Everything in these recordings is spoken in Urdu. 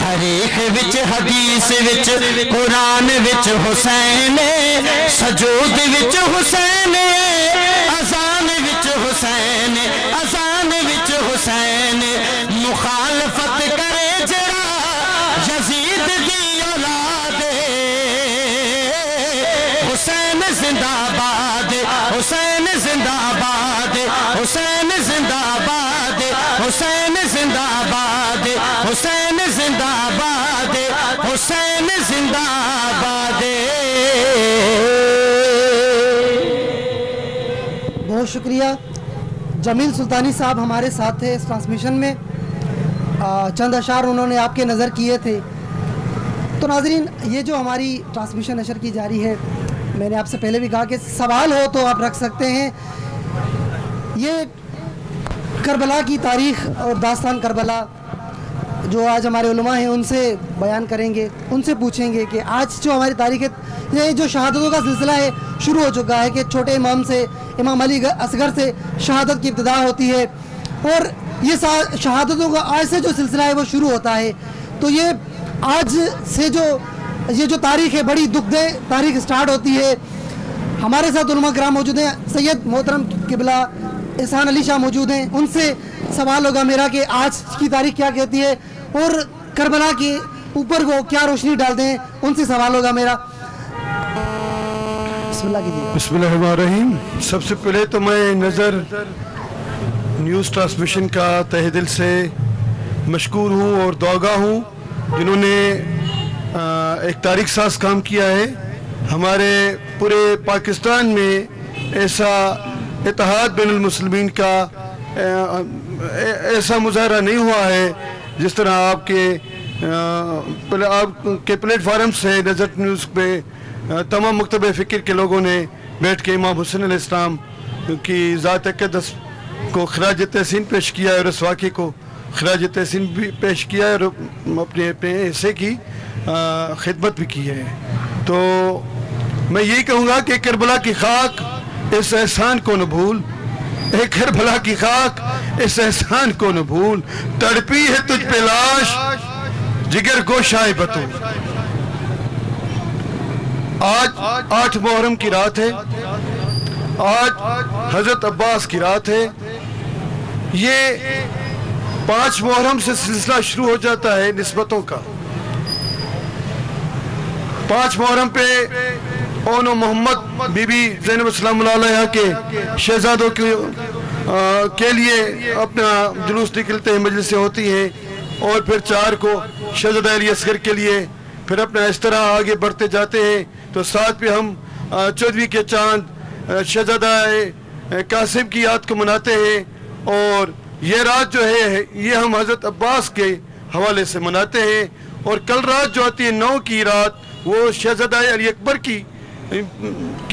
تاریخ وچ حدیث وچ قرآن وچ حسین سجود وچ حسین اذان وچ حسین اذان وچ حسین مخالفت کرے جڑا یزید دی اولاد حسین زندہ باد حسین زندہ باد حسین زندہ باد حسین زندہ باد حسین زندہ باد حسین زندہ باد. بہت شکریہ. جمیل سلطانی صاحب ہمارے ساتھ تھے اس ٹرانسمیشن میں. چند اشعار انہوں نے آپ کے نظر کیے تھے. تو ناظرین یہ جو ہماری ٹرانسمیشن نشر کی جاری ہے، میں نے آپ سے پہلے بھی کہا کہ سوال ہو تو آپ رکھ سکتے ہیں. یہ کربلا کی تاریخ اور داستان کربلا جو آج ہمارے علماء ہیں ان سے بیان کریں گے، ان سے پوچھیں گے کہ آج جو ہماری تاریخ ہے، یہ جو شہادتوں کا سلسلہ ہے شروع ہو چکا ہے کہ چھوٹے امام سے، امام علی اصغر سے شہادت کی ابتدا ہوتی ہے، اور یہ شہادتوں کا آج سے جو سلسلہ ہے وہ شروع ہوتا ہے. تو یہ آج سے یہ جو تاریخ ہے بڑی دکھ دہ تاریخ سٹارٹ ہوتی ہے. ہمارے ساتھ علماء کرام موجود ہیں. سید محترم قبلہ احسان علی شاہ موجود ہیں. ان سے سوال ہوگا میرا کہ آج کی تاریخ کیا کہتی ہے اور کربلا کے اوپر وہ کیا روشنی ڈالتے ہیں. ان سے سوال ہوگا میرا. بسم اللہ کیجیے. بسم اللہ الرحمن الرحیم. سب سے پہلے تو میں نظر نیوز ٹرانسمیشن کا تہہ دل سے مشکور ہوں اور دعاگاہ ہوں جنہوں نے ایک تاریخ ساز کام کیا ہے. ہمارے پورے پاکستان میں ایسا اتحاد بین المسلمین کا ایسا مظاہرہ نہیں ہوا ہے جس طرح آپ کے پلیٹ فارم سے نظر نیوز پہ تمام مکتب فکر کے لوگوں نے بیٹھ کے امام حسین علیہ السلام کی ذات اقدس کو خراج تحسین پیش کیا ہے اور اس واقعے کو خراج تحسین بھی پیش کیا ہے اور اپنے حصے کی خدمت بھی کی ہے. تو میں یہی کہوں گا کہ کربلا کی خاک اس احسان کو نہ بھول، اے کربلا کی خاک اس احسان کو نہ بھول، تڑپی ہے تجھ پہ لاش جگر گوشائے بطول. آج 8 محرم کی رات ہے، آج حضرت عباس کی رات ہے. یہ 5 محرم سے سلسلہ شروع ہو جاتا ہے نسبتوں کا. 5 محرم پہ اون و محمد بی بی زینب السلام علیہ کے شہزادوں کے لیے اپنا جلوس نکلتے ہیں، مجلسیں ہوتی ہیں، اور پھر 4 کو شہزادہ علی اصغر کے لیے پھر اپنا اس طرح آگے بڑھتے جاتے ہیں. تو ساتھ پہ ہم 14ویں کے چاند شہزادہ قاسم کی یاد کو مناتے ہیں، اور یہ رات جو ہے یہ ہم حضرت عباس کے حوالے سے مناتے ہیں. اور کل رات جو آتی ہے 9 کی رات وہ شہزادہ علی اکبر کی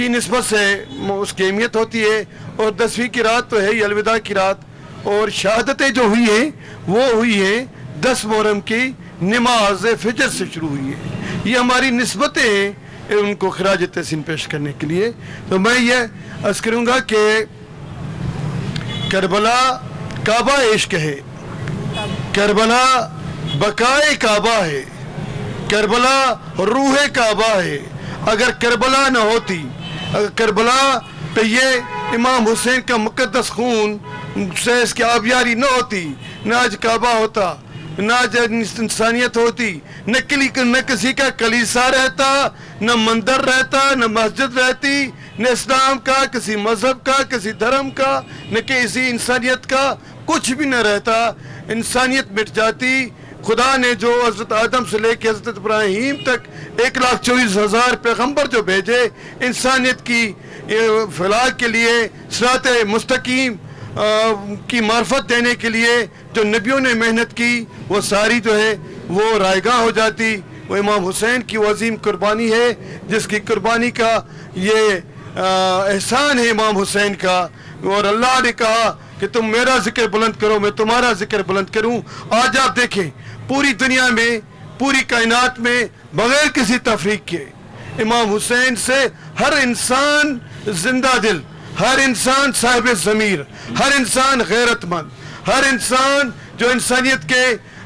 نسبت سے اس کی اہمیت ہوتی ہے، اور 10ویں کی رات تو ہے ہی الوداع کی رات. اور شہادتیں جو ہوئی ہیں وہ ہوئی ہیں 10 محرم کی نماز فجر سے شروع ہوئی ہے. یہ ہماری نسبتیں ہیں ان کو خراج تحسین پیش کرنے کے لیے. تو میں یہ عرض کروں گا کہ کربلا کعبہ عشق ہے، کربلا بقائے کعبہ ہے، کربلا روح کعبہ ہے. اگر کربلا نہ ہوتی، اگر کربلا پہ یہ امام حسین کا مقدس خون سے اس کی آبیاری نہ ہوتی، نہ آج کعبہ ہوتا، نہ انسانیت ہوتی، نہ کسی کا کلیسا رہتا، نہ مندر رہتا، نہ مسجد رہتی، نہ اسلام کا، کسی مذہب کا، کسی دھرم کا، نہ کسی انسانیت کا کچھ بھی نہ رہتا. انسانیت مٹ جاتی. خدا نے جو حضرت آدم سے لے کے حضرت ابراہیم تک 1,24,000 پیغمبر جو بھیجے انسانیت کی فلاح کے لیے، صراط مستقیم کی معرفت دینے کے لیے جو نبیوں نے محنت کی، وہ ساری جو ہے وہ رائگاں ہو جاتی. وہ امام حسین کی وہ عظیم قربانی ہے جس کی قربانی کا یہ احسان ہے امام حسین کا. اور اللہ نے کہا کہ تم میرا ذکر بلند کرو، میں تمہارا ذکر بلند کروں. آج آپ دیکھیں پوری دنیا میں، پوری کائنات میں بغیر کسی تفریق کے امام حسین سے ہر انسان زندہ دل، ہر انسان صاحب ضمیر، ہر انسان غیرت مند، ہر انسان جو انسانیت کے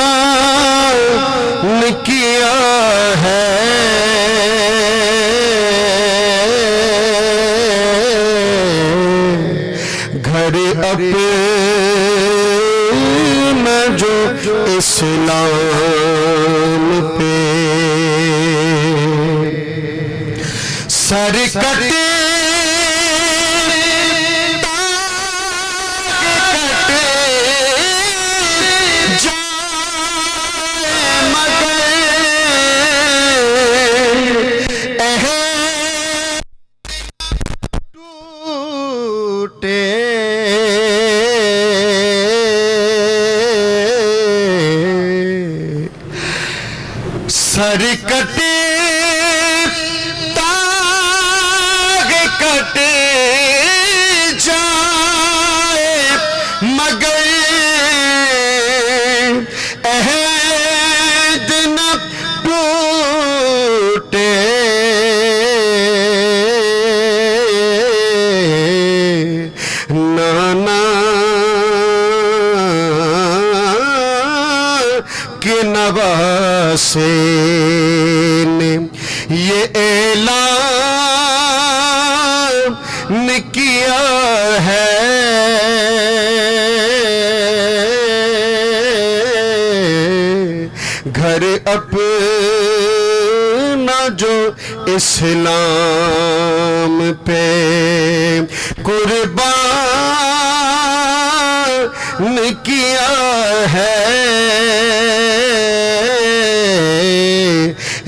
قربان کیا ہے گھر اپنا جو اسلام پہ سر کٹے سر کٹے تاغ کٹے جائے مگر عہد نہ ٹوٹے نانا کے نواسے نے یہ اعلان کیا ہے گھر اپنا جو اسلام پہ قربان کیا ہے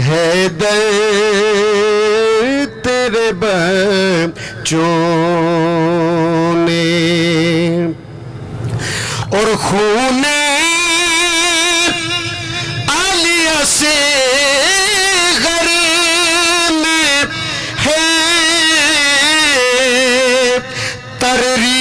حیدر تیرے بچوں نے اور خون عالیہ سے غر میں ہے ترریش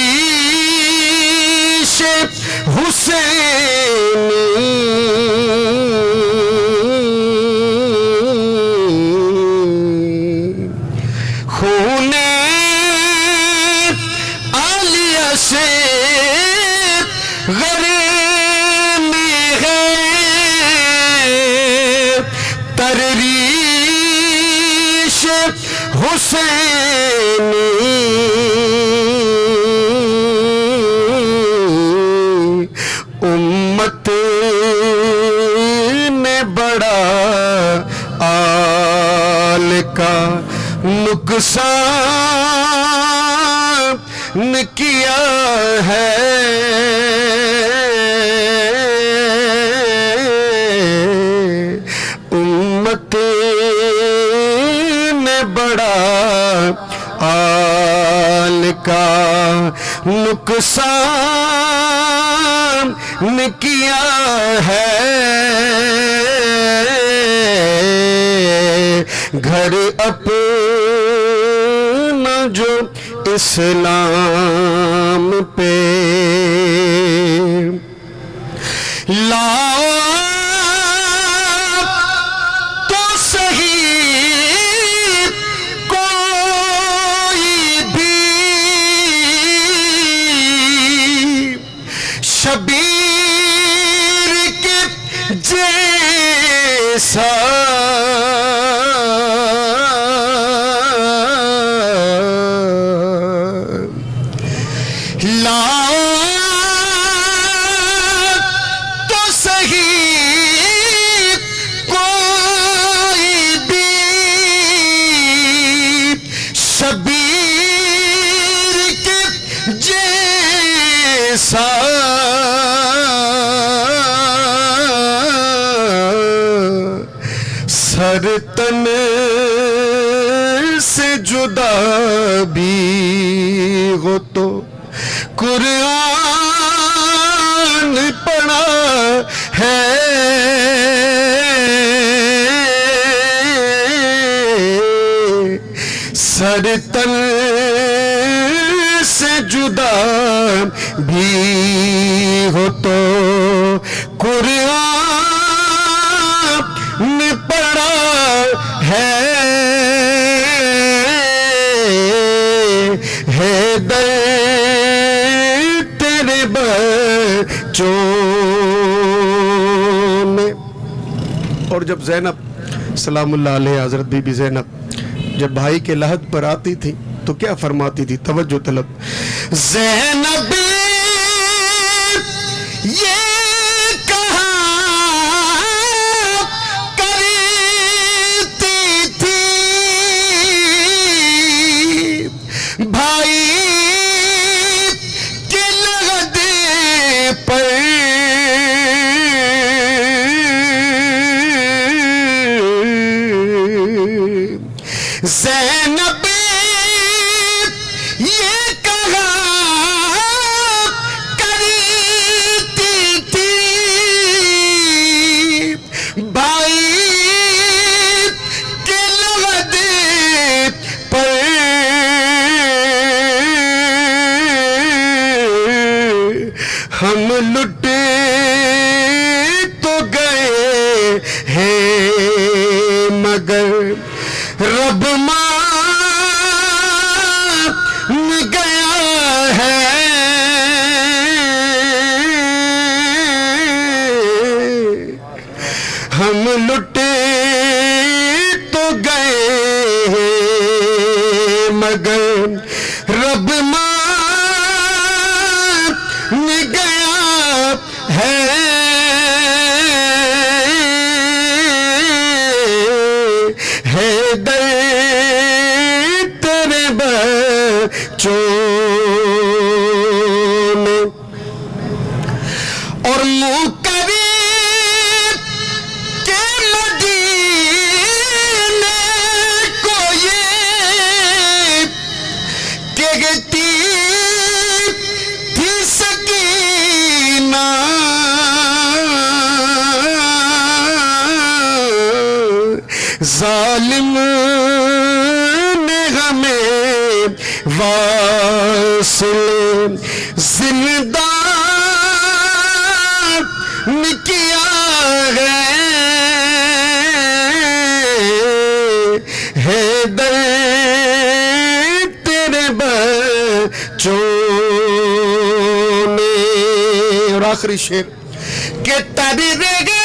حسینی خون عالیہ سے غر میں ہے ترریش حسینی امت نے بڑا آل کا نقصان کیا ہے امت نے بڑا آل کا نقصان کیا ہے گھر اپنا جو اسلام پہ لاؤ تو صحیح کوئی بھی شبیر کے جیسا سر تن سے جدا بھی ہو تو قرآن پڑھا ہے سر تن سے جدا بھی ہو تو قرآن پڑھا ہے حیدر تیرے بچوں اور جب زینب سلام اللہ علیہ حضرت بی بی زینب جب بھائی کے لحد پر آتی تھی تو کیا فرماتی تھی؟ توجہ طلب. زینب یہ کہا کرتی تھی بھائی کے لحد پر زینب یہ کہا کرتی تھی بھائی کے لحد پر ہم لٹے تو گئے ہیں مگر رب مان گیا ہے. ہم لٹے تو گئے ہیں مگر رب مان گیا ہے. حیدر تیرے بچوں نے اور منکرین کے مدینے کو یہ کہتی تھی سکینہ ظالم نے ہمیں واصل زندان کیا ہے. حیدر تیرے بچوں نے. اور آخری شعر کہ تری رگے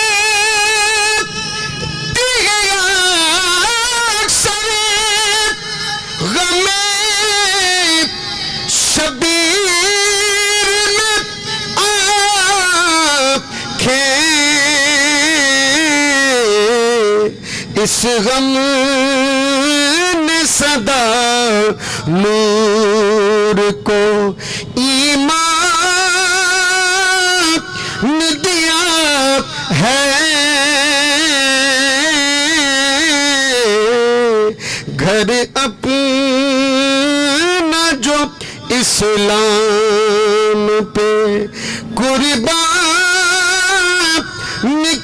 اس غم نے صدا نور کو ایمان دیا ہے. گھر اپنا جو اسلام پہ قربان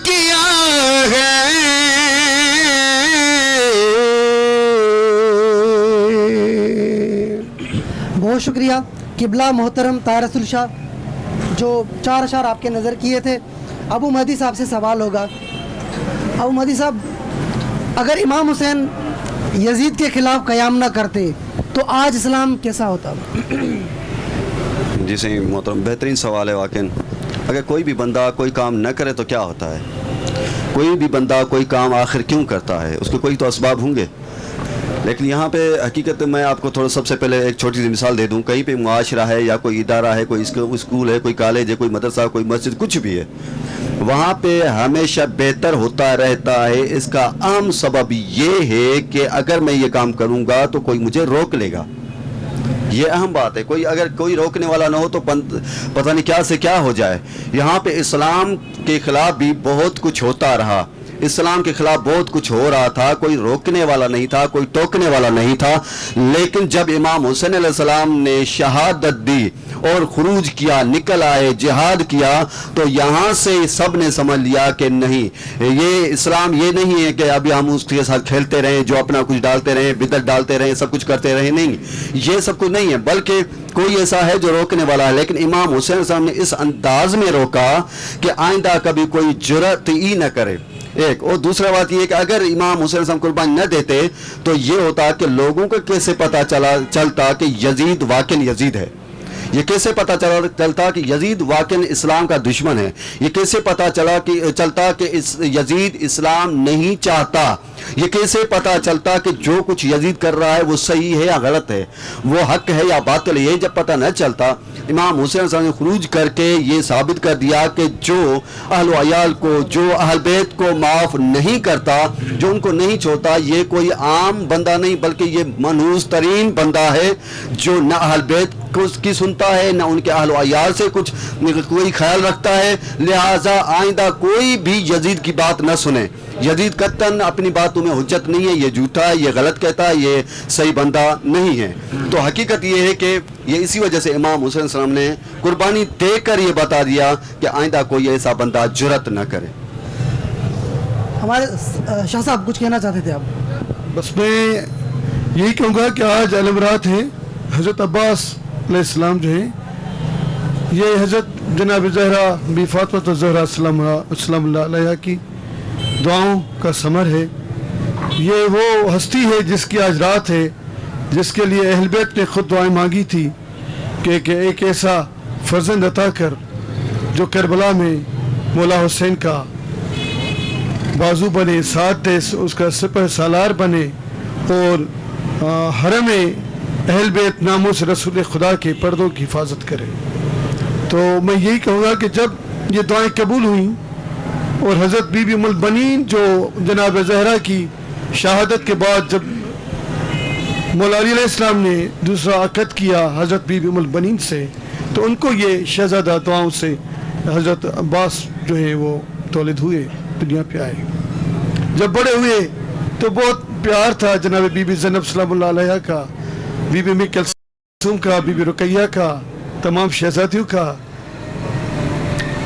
کیا ہے. بہت شکریہ قبلہ محترم طاہر رسول شاہ جو 4 اشعار آپ کے نظر کیے تھے. ابو مہدی صاحب سے سوال ہوگا. ابو مہدی صاحب اگر امام حسین یزید کے خلاف قیام نہ کرتے تو آج اسلام کیسا ہوتا؟ جی صحیح محترم بہترین سوال ہے واقعاً. اگر کوئی بھی بندہ کوئی کام نہ کرے تو کیا ہوتا ہے؟ کوئی بھی بندہ کوئی کام آخر کیوں کرتا ہے؟ اس کے کوئی تو اسباب ہوں گے. لیکن یہاں پہ حقیقت میں آپ کو تھوڑا سب سے پہلے ایک چھوٹی سی مثال دے دوں. کہیں پہ معاشرہ ہے یا کوئی ادارہ ہے, کوئی اسکول ہے, کوئی کالج ہے, کوئی مدرسہ, کوئی مسجد, کچھ بھی ہے, وہاں پہ ہمیشہ بہتر ہوتا رہتا ہے. اس کا اہم سبب یہ ہے کہ اگر میں یہ کام کروں گا تو کوئی مجھے روک لے گا. یہ اہم بات ہے. اگر کوئی روکنے والا نہ ہو تو پتہ نہیں کیا سے کیا ہو جائے. یہاں پہ اسلام کے خلاف بھی بہت کچھ ہوتا رہا. اسلام کے خلاف بہت کچھ ہو رہا تھا. کوئی روکنے والا نہیں تھا, کوئی ٹوکنے والا نہیں تھا. لیکن جب امام حسین علیہ السلام نے شہادت دی اور خروج کیا, نکل آئے, جہاد کیا, تو یہاں سے سب نے سمجھ لیا کہ نہیں, یہ اسلام یہ نہیں ہے کہ ابھی ہم اس کے ساتھ کھیلتے رہیں, جو اپنا کچھ ڈالتے رہیں, بدعت ڈالتے رہیں, سب کچھ کرتے رہیں. نہیں, یہ سب کچھ نہیں ہے, بلکہ کوئی ایسا ہے جو روکنے والا ہے. لیکن امام حسین علیہ السلام نے اس انداز میں روکا کہ آئندہ کبھی کوئی جرأت ہی نہ کرے. ایک اور دوسرا بات یہ کہ اگر امام حسین صاحب قربانی نہ دیتے تو یہ ہوتا کہ لوگوں کو کیسے پتہ چلتا کہ یزید واقعی یزید ہے. یہ کیسے پتہ چلتا کہ یزید واقعاً اسلام کا دشمن ہے؟ یہ کیسے پتہ چلتا کہ یزید اسلام نہیں چاہتا؟ یہ کیسے پتہ چلتا کہ جو کچھ یزید کر رہا ہے وہ صحیح ہے یا غلط ہے، وہ حق ہے یا باطل ہے؟ یہ جب پتہ نہ چلتا، امام حسین صاحب نے خروج کر کے یہ ثابت کر دیا کہ جو اہل و عیال کو، جو اہل بیت کو معاف نہیں کرتا، جو ان کو نہیں چھوڑتا، یہ کوئی عام بندہ نہیں بلکہ یہ منحوس ترین بندہ ہے، جو نہ اہل بیت کی سنتا ہے، نہ ان کے اہل و عیال سے کچھ کوئی خیال رکھتا ہے۔ لہٰذا آئندہ کوئی بھی یزید کی بات نہ سنے۔ یزید قطعاً اپنی باتوں میں حجت نہیں ہے، یہ جھوٹا ہے، یہ غلط کہتا ہے، یہ صحیح بندہ نہیں ہے۔ تو حقیقت یہ ہے کہ یہ اسی وجہ سے امام حسین السلام نے قربانی دے کر یہ بتا دیا کہ آئندہ کوئی ایسا بندہ جرأت نہ کرے۔ ہمارے شاہ صاحب کچھ کہنا چاہتے تھے آپ؟ بس میں یہی کہوں گا کہ آج علمرات ہیں حضرت عباس علیہ السلام جو ہیں، یہ حضرت جناب زہرا بی فاطمہ الزہرا السلام اللہ علیہ کی دعاؤں کا ثمر ہے۔ یہ وہ ہستی ہے جس کی آج رات ہے، جس کے لیے اہل بیت نے خود دعائیں مانگی تھی کہ ایک ایسا فرزند عطا کر جو کربلا میں مولا حسین کا بازو بنے، ساتھ دے، اس کا سپہ سالار بنے اور حرم اہل بیت ناموس رسول خدا کے پردوں کی حفاظت کرے۔ تو میں یہی کہوں گا کہ جب یہ دعائیں قبول ہوئیں اور حضرت بی بی ام البنین جو جناب زہرا کی شہادت کے بعد جب مولا علی علیہ السلام نے دوسرا عقد کیا حضرت بی بی ام البنین سے، تو ان کو یہ شہزادہ دعاؤں سے حضرت عباس جو ہیں وہ تولد ہوئے، دنیا پہ آئے۔ جب بڑے ہوئے تو بہت پیار تھا جناب بی بی زینب سلام اللہ علیہ کا، بی بی ام کلثوم کا، بی بی رقیہ کا، تمام شہزادیوں کا۔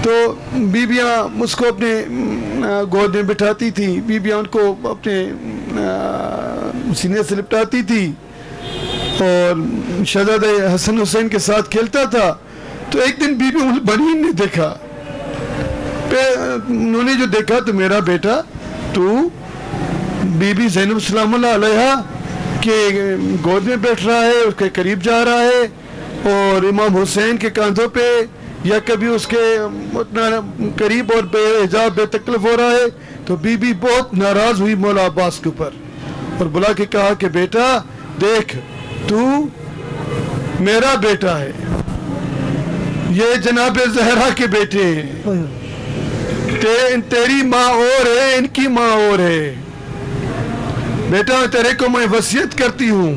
تو بیویاں اس کو اپنے گود میں بٹھاتی تھی، بیویاں ان کو اپنے سینے سے لپٹاتی تھی، اور شہزادہ حسن حسین کے ساتھ کھیلتا تھا۔ تو ایک دن بی بی ام البنین نے دیکھا، انہوں نے جو دیکھا تو میرا بیٹا تو بی بی زینب سلام اللہ علیہ کے گود میں بیٹھ رہا ہے، اس کے قریب جا رہا ہے، اور امام حسین کے کاندھوں پہ یا کبھی اس کے اتنا قریب اور بے حجاب بے تکلف ہو رہا ہے۔ تو بی بی بہت ناراض ہوئی مولا عباس کے اوپر اور بلا کے کہا کہ بیٹا دیکھ، تو میرا بیٹا ہے، یہ جناب زہرا کے بیٹے ہیں، تیری ماں اور ہے، ان کی ماں اور ہے۔ بیٹا تیرے کو میں وصیت کرتی ہوں،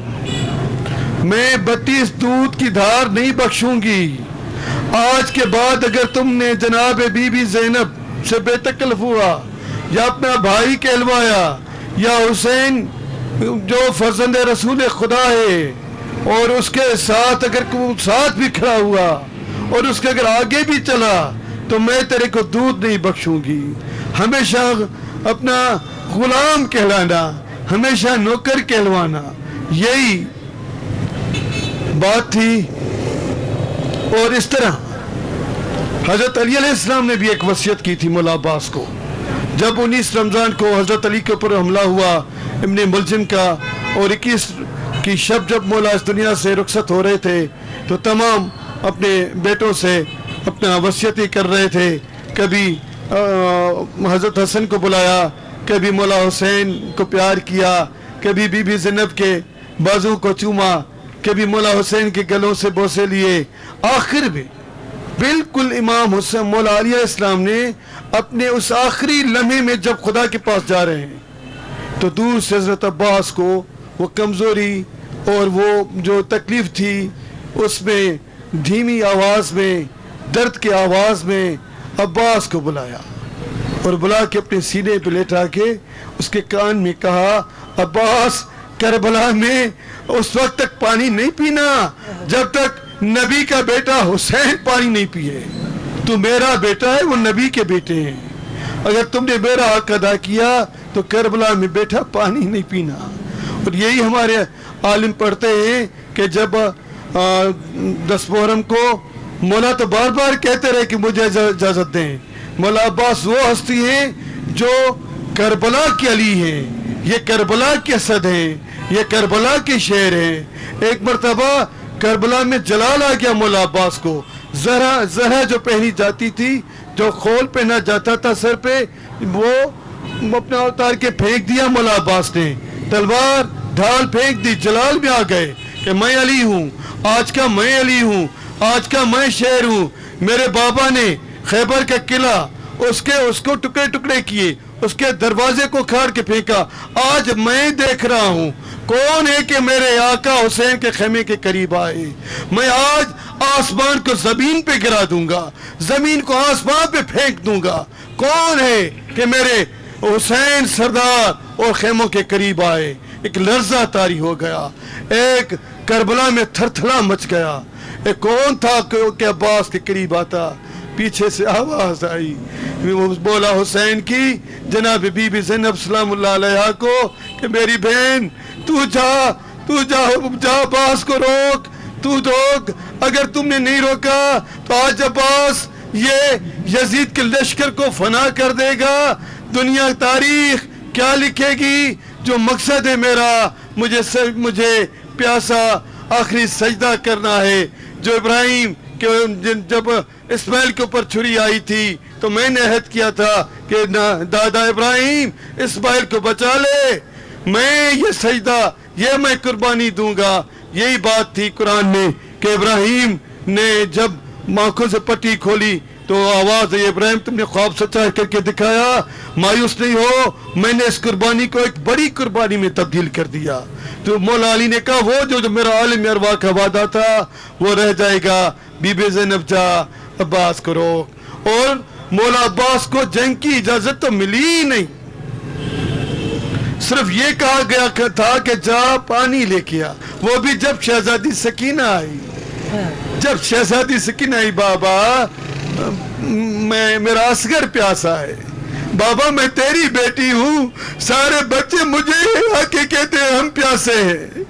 میں 32 دودھ کی دھار نہیں بخشوں گی۔ آج کے بعد اگر تم نے جناب بی بی زینب سے بے تکلف ہوا یا اپنا بھائی کہلوایا یا حسین جو فرزند رسول خدا ہے اور اس کے ساتھ اگر کوئی ساتھ بھی کھڑا ہوا اور اس کے اگر آگے بھی چلا تو میں تیرے کو دودھ نہیں بخشوں گی۔ ہمیشہ اپنا غلام کہلانا، ہمیشہ نوکر کہلوانا، یہی بات تھی۔ اور اس طرح حضرت علی علیہ السلام نے بھی ایک وصیت کی تھی مولا عباس کو، جب 19 رمضان کو حضرت علی کے اوپر حملہ ہوا ابن ملجم کا، اور 21 کی شب جب مولا اس دنیا سے رخصت ہو رہے تھے تو تمام اپنے بیٹوں سے اپنا وصیتی کر رہے تھے۔ کبھی حضرت حسن کو بلایا، کبھی مولا حسین کو پیار کیا، کبھی بی بی زینب کے بازو کو چوما، کبھی مولا حسین کے گلوں سے بوسے لیے۔ آخر میں بالکل امام حسین مولا علی علیہ السلام نے اپنے اس آخری لمحے میں جب خدا کے پاس جا رہے ہیں تو دور سے حضرت عباس کو وہ کمزوری اور وہ جو تکلیف تھی اس میں دھیمی آواز میں، درد کی آواز میں عباس کو بلایا اور بلا کے اپنے سینے پہ لیٹا کے اس کے کان میں کہا، عباس کربلا میں اس وقت تک پانی نہیں پینا جب تک نبی کا بیٹا حسین پانی نہیں پیے۔ تو میرا بیٹا ہے، وہ نبی کے بیٹے ہیں، اگر تم نے میرا حق ادا کیا تو کربلا میں بیٹھا پانی نہیں پینا۔ اور یہی ہمارے عالم پڑھتے ہیں کہ جب 10 محرم کو مولا تو بار بار کہتے رہے کہ مجھے اجازت دیں، مولا عباس وہ ہستی ہیں جو کربلا کے علی ہیں، یہ کربلا کے اسد ہیں، یہ کربلا کے شیر ہیں۔ ایک مرتبہ کربلا میں جلال آ گیا مولا عباس کو. زہرا جو پہنی جاتی تھی, جو خول پہنا جاتا تھا سر پہ, وہ اپنا اتار کے پھینک دیا مولا عباس نے. تلوار ڈھال پھینک دی, جلال میں آ گئے کہ میں علی ہوں, آج کا میں علی ہوں, آج کا میں شیر ہوں. میرے بابا نے خیبر کا قلعہ اس کو ٹکڑے ٹکڑے کیے, اس کے دروازے کو کھاڑ کے پھینکا. آج میں دیکھ رہا ہوں کون ہے کہ میرے آقا حسین کے خیمے کے قریب آئے. میں آج آسمان کو زمین پہ گرا دوں گا, زمین کو آسمان پہ پھینک دوں گا. کون ہے کہ میرے حسین سردار اور خیموں کے قریب آئے. ایک لرزہ طاری ہو گیا, ایک کربلا میں تھرتھلا مچ گیا. ایک کون تھا کہ عباس کے قریب آتا. پیچھے سے آواز آئی, بولا حسین کی جناب بی بی زینب سلام اللہ علیہا کو کہ میری بہن تو جا عباس کو روک, تو روک. اگر تم نے نہیں روکا تو آج عباس یہ یزید کے لشکر کو فنا کر دے گا. دنیا تاریخ کیا لکھے گی؟ جو مقصد ہے میرا, مجھے پیاسا آخری سجدہ کرنا ہے. جو ابراہیم جب اسماعیل کے اوپر چھری آئی تھی تو میں نے عہد کیا تھا کہ دادا ابراہیم اسماعیل کو بچا لے, میں یہ سجدہ, یہ میں قربانی دوں گا. یہی بات تھی قرآن میں کہ ابراہیم نے جب آنکھوں سے پٹی کھولی تو آواز ہے, ابراہیم تم نے خواب سچا کر کے دکھایا, مایوس نہیں ہو, میں نے اس قربانی کو ایک بڑی قربانی میں تبدیل کر دیا. تو مولا علی نے کہا وہ جو میرا عالم ارواح کا وعدہ تھا وہ رہ جائے گا. بی بی زینب جا عباس کو روک. اور مولا عباس کو جنگ کی اجازت تو ملی ہی نہیں, صرف یہ کہا گیا تھا کہ جا پانی لے کے آ. وہ بھی جب شہزادی سکینہ آئی, جب شہزادی سکینہ آئی, بابا میرا اصغر پیاسا ہے, بابا میں تیری بیٹی ہوں, سارے بچے مجھے آ کے کہتے ہیں ہم پیاسے ہیں.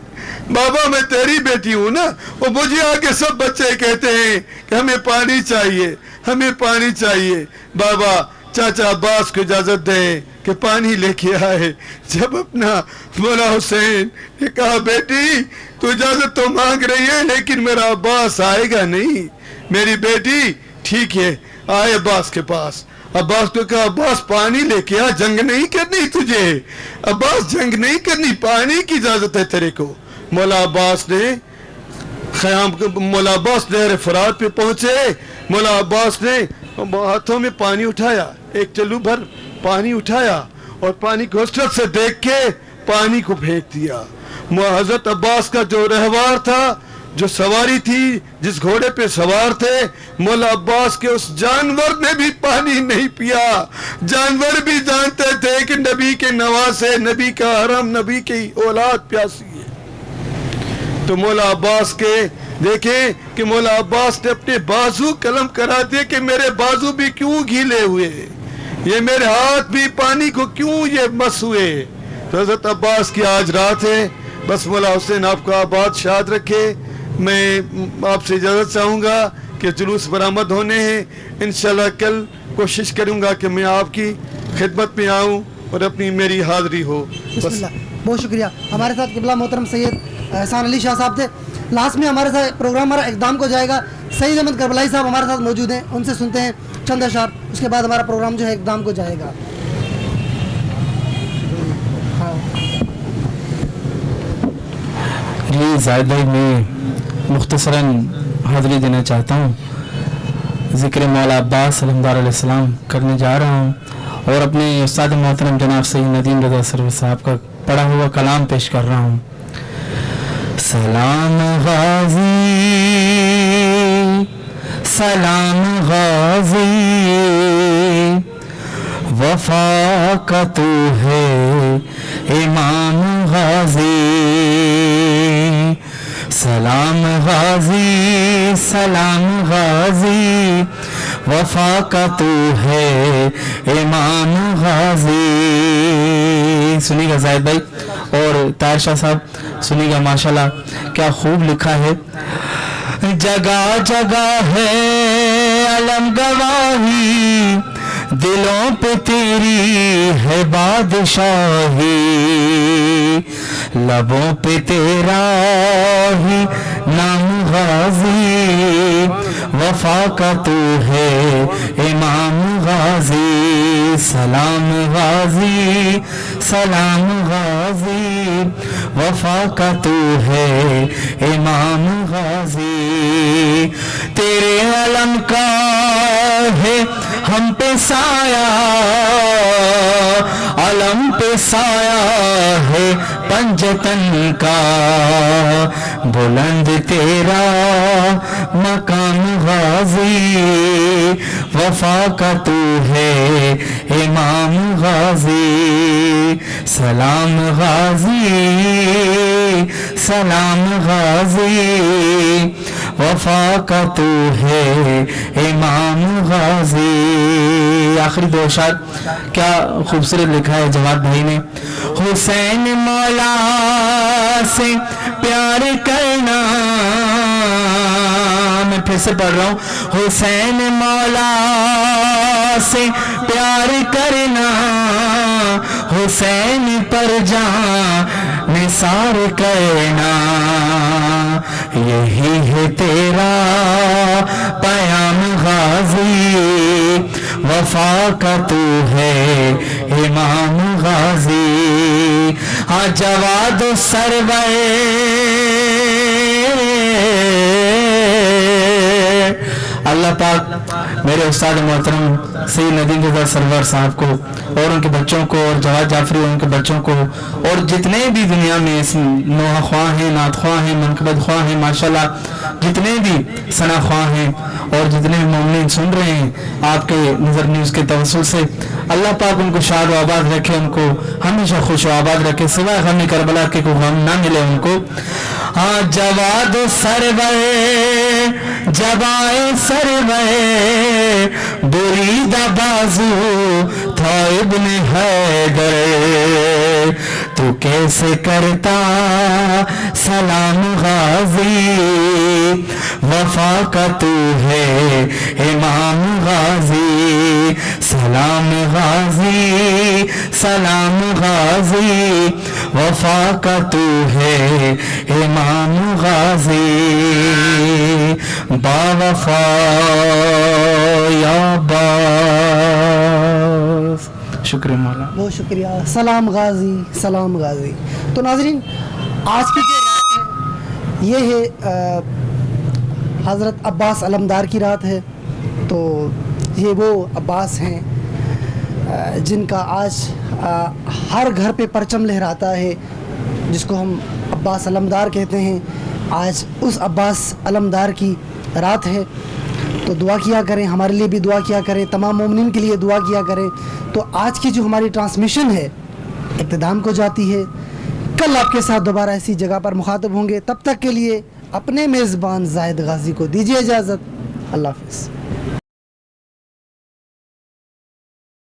بابا میں تیری بیٹی ہوں نا, وہ مجھے آ کے سب بچے کہتے ہیں کہ ہمیں پانی چاہیے, ہمیں پانی چاہیے. بابا چاچا عباس کو اجازت دیں کہ پانی لے کے آئے. جب اپنا مولا حسین نے کہا بیٹی تو اجازت تو مانگ رہی ہے لیکن میرا عباس آئے گا نہیں. میری بیٹی ٹھیک ہے, آئے عباس کے پاس. عباس کو کہا عباس پانی لے کے آ, جنگ نہیں کرنی تجھے. عباس جنگ نہیں کرنی, پانی کی اجازت ہے تیرے کو. مولا عباس نے نہر فرات پہ پہنچے. مولا عباس نے ہاتھوں میں پانی اٹھایا, ایک چلو بھر پانی اٹھایا اور پانی کو حسرت سے دیکھ کے پانی کو پھینک دیا. حضرت عباس کا جو رہوار تھا, جو سواری تھی, جس گھوڑے پہ سوار تھے, مولا عباس کے اس جانور نے بھی پانی نہیں پیا. جانور بھی جانتے تھے کہ نبی کے نواسے, نبی کا حرم, نبی کی اولاد پیاسی ہے. تو مولا عباس کے دیکھیں کہ مولا عباس نے اپنے بازو قلم کرا دیے کہ میرے بازو بھی کیوں گیلے ہوئے, یہ میرے ہاتھ بھی پانی کو کیوں یہ مس ہوئے. تو حضرت عباس کی آج رات ہے. بس مولا حسین آپ کو آباد شاد رکھے. میں آپ سے اجازت چاہوں گا کہ جلوس برآمد ہونے ہیں. انشاءاللہ کل کوشش کروں گا کہ میں آپ کی خدمت میں آؤں اور اپنی میری حاضری ہو. بسم اللہ. بہت شکریہ. ہمارے ساتھ قبلہ محترم سید احسان علی شاہ صاحب تھے. لاسٹ میں ہمارے ساتھ پروگرام ہمارا اقدام کو جائے گا. سعید احمد کربلائی صاحب ہمارے ساتھ موجود ہیں, ان سے سنتے ہیں چند اشعار, اس کے بعد ہمارا پروگرام جو ہے اقدام کو جائے گا. جی زاہد بھائی, میں مختصراً حاضری دینا چاہتا ہوں. ذکر مولا عباس علمدار علیہ السلام کرنے جا رہا ہوں اور اپنے استاد محترم جناب سید ندیم رضا سروی صاحب کا پڑھا ہوا کلام پیش کر رہا ہوں. سلام غازی, سلام غازی, وفا کا تو ہے امام غازی. سلام غازی, سلام غازی, وفا کا تو ہے امام غازی. سنیے گا زاہد بھائی اور طاہر شاہ صاحب سنیے گا. ماشاءاللہ کیا خوب لکھا ہے. جگہ جگہ ہے علم گواہی, دلوں پہ تیری ہے بادشاہی. لبوں پہ تیرا ہی نام غازی، وفا کا تو ہے امام غازی، سلام غازی سلام غازی، وفا کا تو ہے امام غازی، تیرے علم کا ہے ہم پہ سایہ، علم پہ سایہ ہے پنجتن کا، بلند تیرا مقام غازی، وفا کا تو ہے امام غازی، سلام غازی سلام غازی، وفا کا تو ہے امام غازی۔ آخری دو اشعار کیا خوبصورت لکھا ہے جواد بھائی نے۔ حسین مولا سے پیار کرنا، میں پھر سے پڑھ رہا ہوں، حسین مولا سے پیار کرنا، حسین پر جان نثار کرنا، یہی ہے تیرا پیام غازی، وفا کا تو ہے امام غازی، ہاں جواد و سرور اللہ پاک میرے استاد محترم سید ندیم رضا سرور صاحب کو اور ان کے بچوں کو، اور جواد جعفری اور ان کے بچوں کو، اور جتنے بھی دنیا میں نوحہ خواہ ہیں، نعت خواہ ہیں، منقبت خواہ ہیں، ماشاءاللہ جتنے بھی ثنا خواہ ہیں، اور جتنے بھی مومنین سن رہے ہیں آپ کے نظر نیوز کے توسل سے، اللہ پاک ان کو شاد و آباد رکھے، ان کو ہمیشہ خوش و آباد رکھے، سوائے غم کربلا کے کوئی غم نہ ملے ان کو۔ ہاں جواد سرور جبائے سرور بریدہ بازو تھا ابن حیدر، تو کیسے کرتا سلام غازی، وفا کا تو ہے امام غازی، سلام غازی سلام غازی، وفا کا تو ہے امام غازی، با وفا یا باز۔ شکریہ مولا، بہت شکریہ، سلام غازی سلام غازی۔ تو ناظرین آج کی جو رات ہے یہ ہے حضرت عباس علمدار کی رات ہے۔ تو یہ وہ عباس ہیں جن کا آج ہر گھر پہ پرچم لہراتا ہے، جس کو ہم عباس علمدار کہتے ہیں۔ آج اس عباس علمدار کی رات ہے، تو دعا کیا کریں، ہمارے لیے بھی دعا کیا کریں، تمام مومنین کے لیے دعا کیا کریں۔ تو آج کی جو ہماری ٹرانسمیشن ہے اختتام کو جاتی ہے، کل آپ کے ساتھ دوبارہ ایسی جگہ پر مخاطب ہوں گے، تب تک کے لیے اپنے میزبان زاہد غازی کو دیجیے اجازت، اللہ حافظ۔